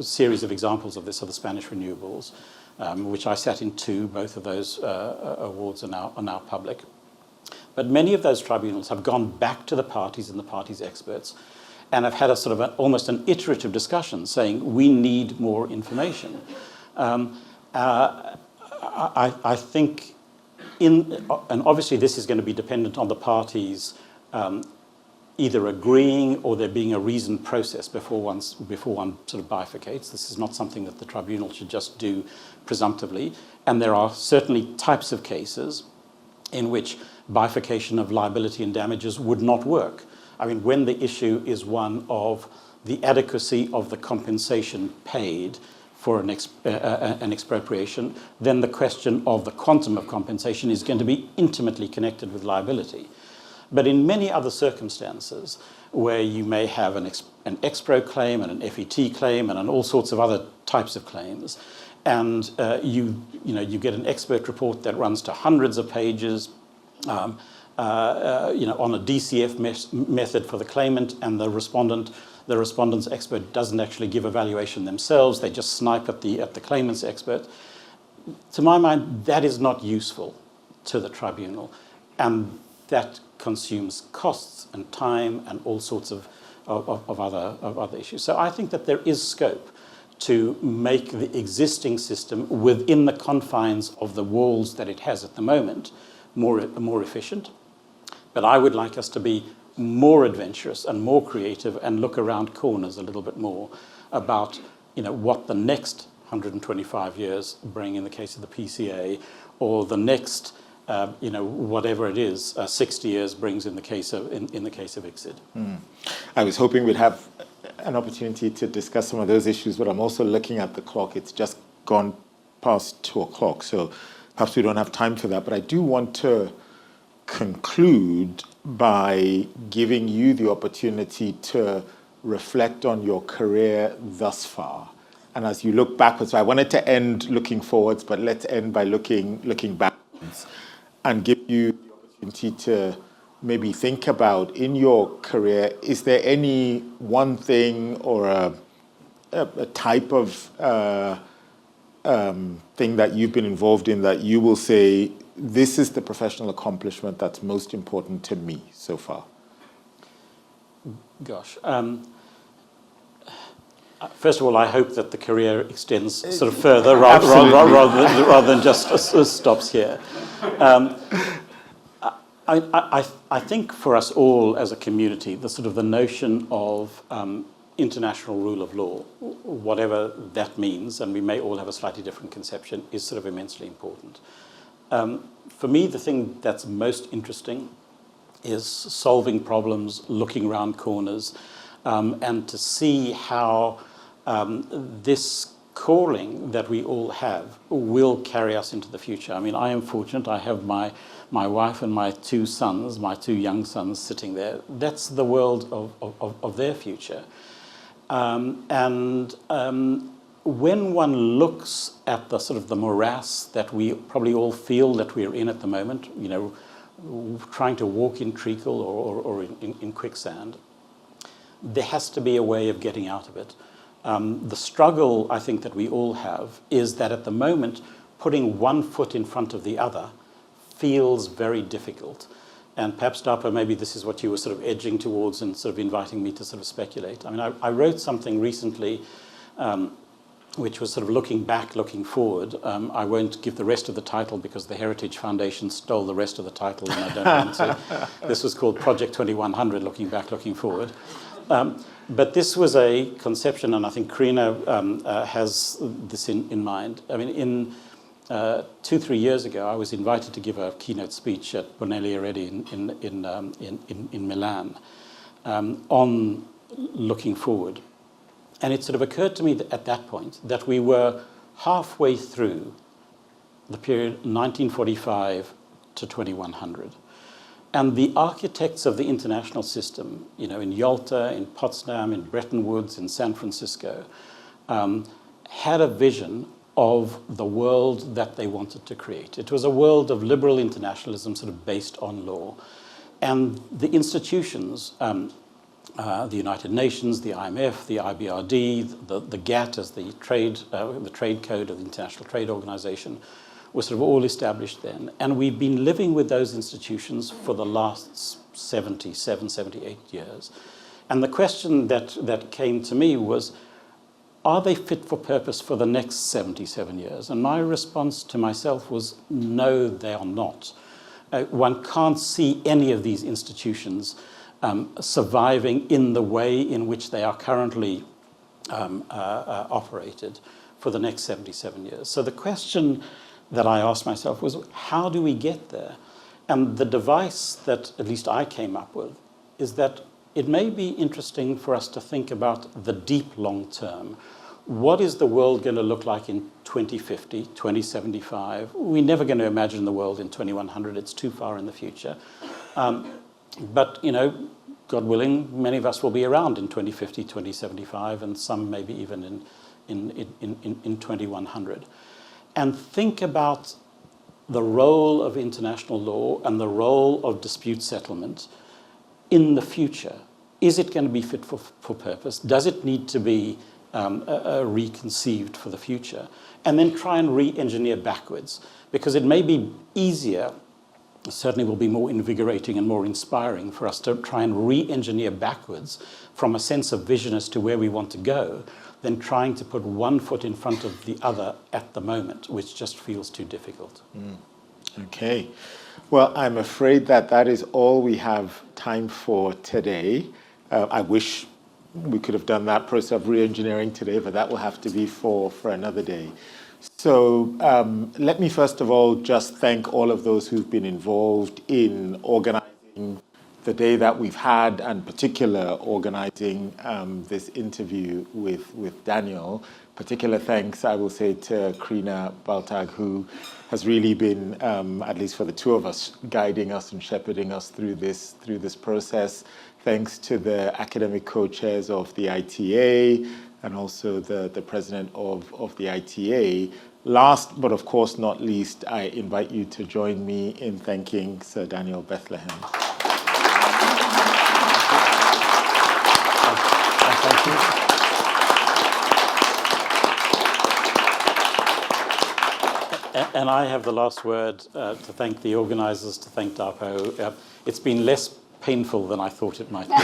series of examples of this are the Spanish renewables, which I sat in two. Both of those awards are now public. But many of those tribunals have gone back to the parties and the parties' experts and have had a sort of almost an iterative discussion saying, we need more information. I think, and obviously this is going to be dependent on the parties either agreeing or there being a reasoned process before one sort of bifurcates. This is not something that the tribunal should just do presumptively. And there are certainly types of cases in which bifurcation of liability and damages would not work. I mean, when the issue is one of the adequacy of the compensation paid for an expropriation, then the question of the quantum of compensation is going to be intimately connected with liability. But in many other circumstances, where you may have an expro claim and an FET claim and all sorts of other types of claims, and you get an expert report that runs to hundreds of pages, on a DCF method for the claimant, and the respondent's expert doesn't actually give a valuation themselves. They just snipe at the claimant's expert. To my mind, that is not useful to the tribunal, and that consumes costs and time and all sorts of other issues. So I think that there is scope to make the existing system within the confines of the walls that it has at the moment more efficient. But I would like us to be more adventurous and more creative and look around corners a little bit more about what the next 125 years bring in the case of the PCA, or the next whatever it is 60 years brings in the case of ICSID. I was hoping we'd have an opportunity to discuss some of those issues, but I'm also looking at the clock. It's just gone past 2 o'clock, so perhaps we don't have time for that. But I do want to conclude by giving you the opportunity to reflect on your career thus far. And as you look backwards, so I wanted to end looking forwards, but let's end by looking backwards and give you the opportunity to maybe think about, in your career, is there any one thing or a type of thing that you've been involved in that you will say, this is the professional accomplishment that's most important to me so far? Gosh. First of all, I hope that the career extends sort of further rather than just stops here. I think for us all as a community, the notion of international rule of law, whatever that means, and we may all have a slightly different conception, is sort of immensely important. For me, the thing that's most interesting is solving problems, looking around corners, and to see how this calling that we all have will carry us into the future. I mean, I am fortunate. I have my wife and my two young sons sitting there. That's the world of their future. When one looks at the morass that we probably all feel that we're in at the moment, trying to walk in treacle or in quicksand, there has to be a way of getting out of it. The struggle, I think, that we all have is that at the moment, putting one foot in front of the other feels very difficult. And perhaps, Dapo, maybe this is what you were sort of edging towards and sort of inviting me to sort of speculate. I mean, I wrote something recently which was sort of looking back, looking forward. I won't give the rest of the title because the Heritage Foundation stole the rest of the title and I don't want to. This was called Project 2100, Looking Back, Looking Forward. But this was a conception, and I think Karina has this in mind. I mean, 2-3 years ago, I was invited to give a keynote speech at Bonelli Eredi in Milan on looking forward. And it sort of occurred to me that at that point that we were halfway through the period 1945 to 2100. And the architects of the international system, you know, in Yalta, in Potsdam, in Bretton Woods, in San Francisco, had a vision of the world that they wanted to create. It was a world of liberal internationalism sort of based on law. And the institutions, the United Nations, the IMF, the IBRD, the GATT as the trade code of the International Trade Organization, were sort of all established then. And we've been living with those institutions for the last 78 years. And the question that came to me was, are they fit for purpose for the next 77 years? And my response to myself was, no, they are not. One can't see any of these institutions surviving in the way in which they are currently operated for the next 77 years. So the question that I asked myself was, how do we get there? And the device that at least I came up with is that it may be interesting for us to think about the deep long term. What is the world going to look like in 2050, 2075? We're never going to imagine the world in 2100. It's too far in the future. But, you know, God willing, many of us will be around in 2050, 2075, and some maybe even in 2100. And think about the role of international law and the role of dispute settlement in the future. Is it going to be fit for purpose? Does it need to be reconceived for the future? And then try and re-engineer backwards, because it may be easier, certainly will be more invigorating and more inspiring for us to try and re-engineer backwards from a sense of vision as to where we want to go, than trying to put one foot in front of the other at the moment, which just feels too difficult. Okay. Well, I'm afraid that is all we have time for today. I wish we could have done that process of re-engineering today, but that will have to be for another day. So let me first of all just thank all of those who've been involved in organizing the day that we've had, and particular organizing this interview with Daniel. Particular thanks, I will say, to Krina Baltag, who has really been, at least for the two of us, guiding us and shepherding us through this process. Thanks to the academic co-chairs of the ITA and also the president of the ITA. Last, but of course not least, I invite you to join me in thanking Sir Daniel Bethlehem. Thank you. And I have the last word to thank the organisers, to thank Dapo. It's been less painful than I thought it might be.